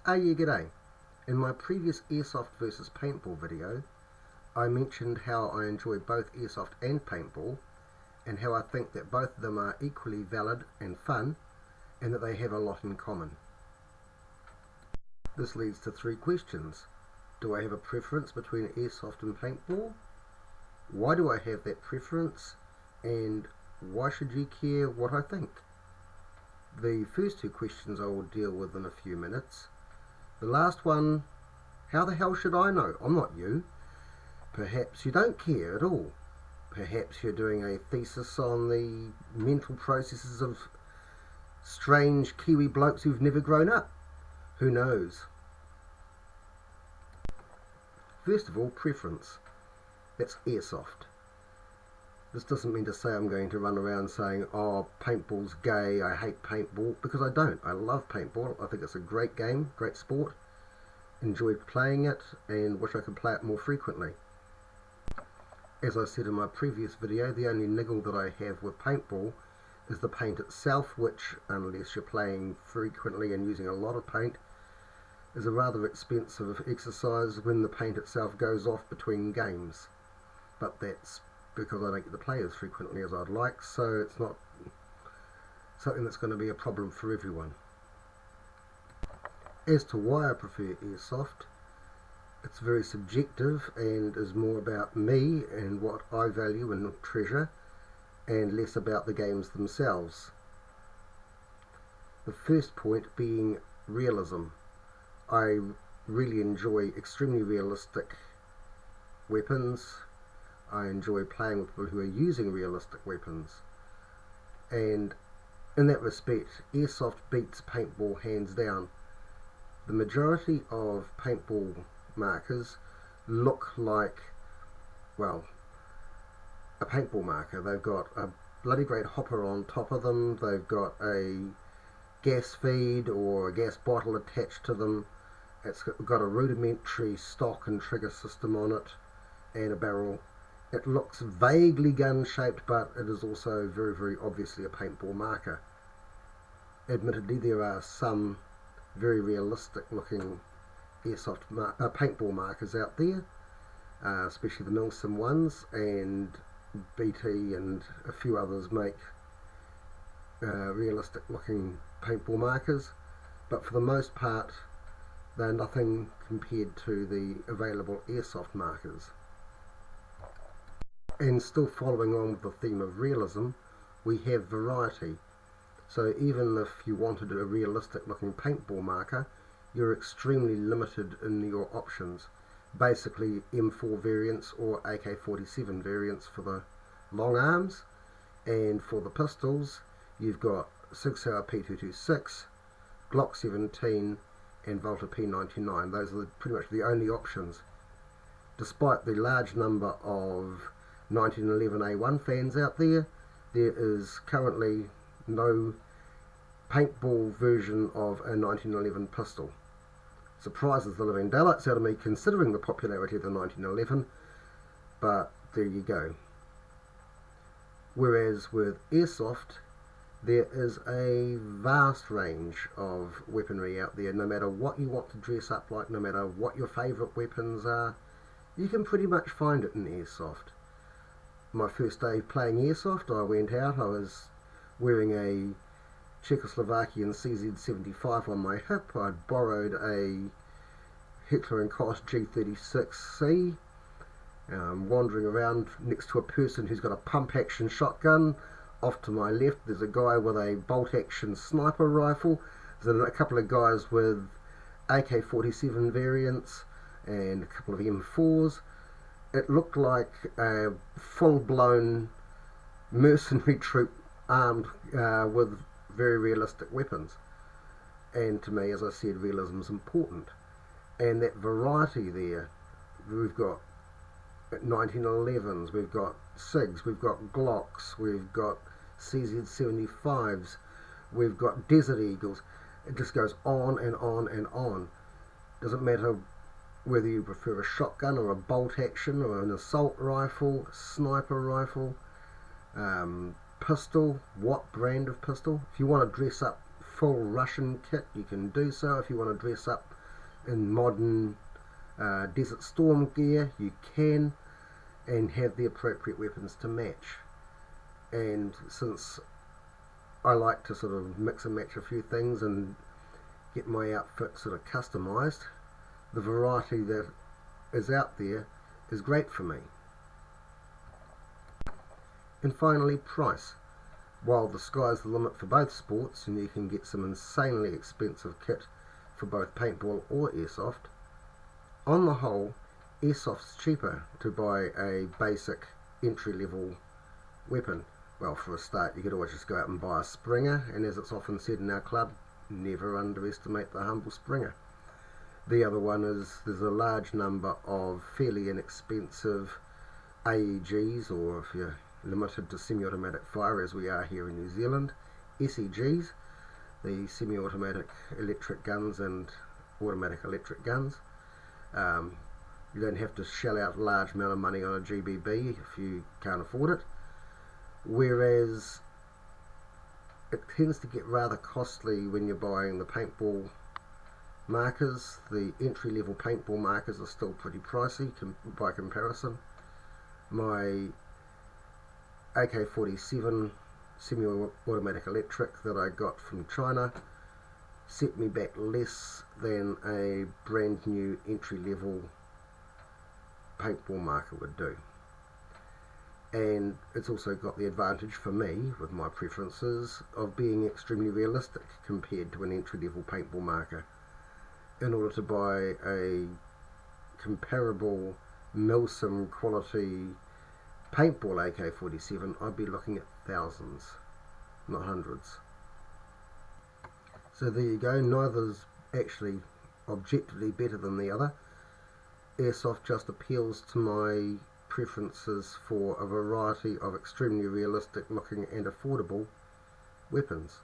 Yeah, g'day. In my previous Airsoft versus Paintball video, I mentioned how I enjoy both Airsoft and Paintball, and how I think that both of them are equally valid and fun, and that they have a lot in common. This leads to 3 questions. Do I have a preference between Airsoft and Paintball? Why do I have that preference? And why should you care what I think? The first 2 questions I will deal with in a few minutes. The last one, how the hell should I know? I'm not you. Perhaps you don't care at all. Perhaps you're doing a thesis on the mental processes of strange Kiwi blokes who've never grown up. Who knows? First of all, preference. That's Airsoft. This doesn't mean to say I'm going to run around saying, oh, paintball's gay, I hate paintball, because I don't. I love paintball. I think it's a great game, great sport. Enjoyed playing it and wish I could play it more frequently. As I said in my previous video, the only niggle that I have with paintball is the paint itself, which, unless you're playing frequently and using a lot of paint, is a rather expensive exercise when the paint itself goes off between games. But that's because I don't get to play as frequently as I'd like, so it's not something that's going to be a problem for everyone. As to why I prefer Airsoft, it's very subjective and is more about me and what I value and treasure, and less about the games themselves. The first point being realism. I really enjoy extremely realistic weapons. I enjoy playing with people who are using realistic weapons, and in that respect, Airsoft beats paintball hands down. The majority of paintball markers look like, well, a paintball marker. They've got a bloody great hopper on top of them, they've got a gas feed or a gas bottle attached to them, it's got a rudimentary stock and trigger system on it, and a barrel. It looks vaguely gun-shaped, but it is also very, very obviously a paintball marker. Admittedly, there are some very realistic-looking Airsoft paintball markers out there, especially the Milsim ones, and BT and a few others make realistic-looking paintball markers, but for the most part, they're nothing compared to the available Airsoft markers. And still following on with the theme of realism, we have variety. So even if you wanted a realistic looking paintball marker, you're extremely limited in your options. Basically M4 variants or AK-47 variants for the long arms, and for the pistols you've got Sig Sauer P226, Glock 17 and Volta P99. Those are pretty much the only options. Despite the large number of 1911A1 fans out there, there is currently no paintball version of a 1911 pistol. Surprises the living daylights out of me considering the popularity of the 1911, but there you go. Whereas with Airsoft, there is a vast range of weaponry out there. No matter what you want to dress up like, no matter what your favourite weapons are, you can pretty much find it in Airsoft. My first day playing Airsoft, I went out, I was wearing a Czechoslovakian CZ75 on my hip. I'd borrowed a Heckler & Koch G36C, wandering around next to a person who's got a pump action shotgun. Off to my left there's a guy with a bolt action sniper rifle. There's a couple of guys with AK-47 variants and a couple of M4s. It looked like a full-blown mercenary troop armed with very realistic weapons. And to me, as I said, realism is important. And that variety there, we've got 1911s, we've got SIGs, we've got Glocks, we've got CZ75s, we've got Desert Eagles. It just goes on and on and on. Doesn't matter whether you prefer a shotgun or a bolt action or an assault rifle, sniper rifle, pistol, what brand of pistol. If you want to dress up full Russian kit, you can do so. If you want to dress up in modern Desert Storm gear you can, and have the appropriate weapons to match. And since I like to sort of mix and match a few things and get my outfit sort of customized, the variety that is out there is great for me. And finally, price. While the sky's the limit for both sports and you can get some insanely expensive kit for both paintball or airsoft, on the whole, airsoft's cheaper to buy a basic entry-level weapon. Well, for a start, you could always just go out and buy a Springer, and as it's often said in our club, never underestimate the humble Springer. The other one is there's a large number of fairly inexpensive AEGs, or if you're limited to semi-automatic fire as we are here in New Zealand, SEGs, the semi-automatic electric guns and automatic electric guns. You don't have to shell out a large amount of money on a GBB if you can't afford it, whereas it tends to get rather costly when you're buying the paintball markers. The entry-level paintball markers are still pretty pricey by comparison. My AK-47 semi-automatic electric that I got from China set me back less than a brand new entry-level paintball marker would do. And it's also got the advantage for me, with my preferences, of being extremely realistic compared to an entry-level paintball marker. In order to buy a comparable Milsim quality paintball AK-47, I'd be looking at thousands, not hundreds. So there you go, neither's actually objectively better than the other. Airsoft just appeals to my preferences for a variety of extremely realistic looking and affordable weapons.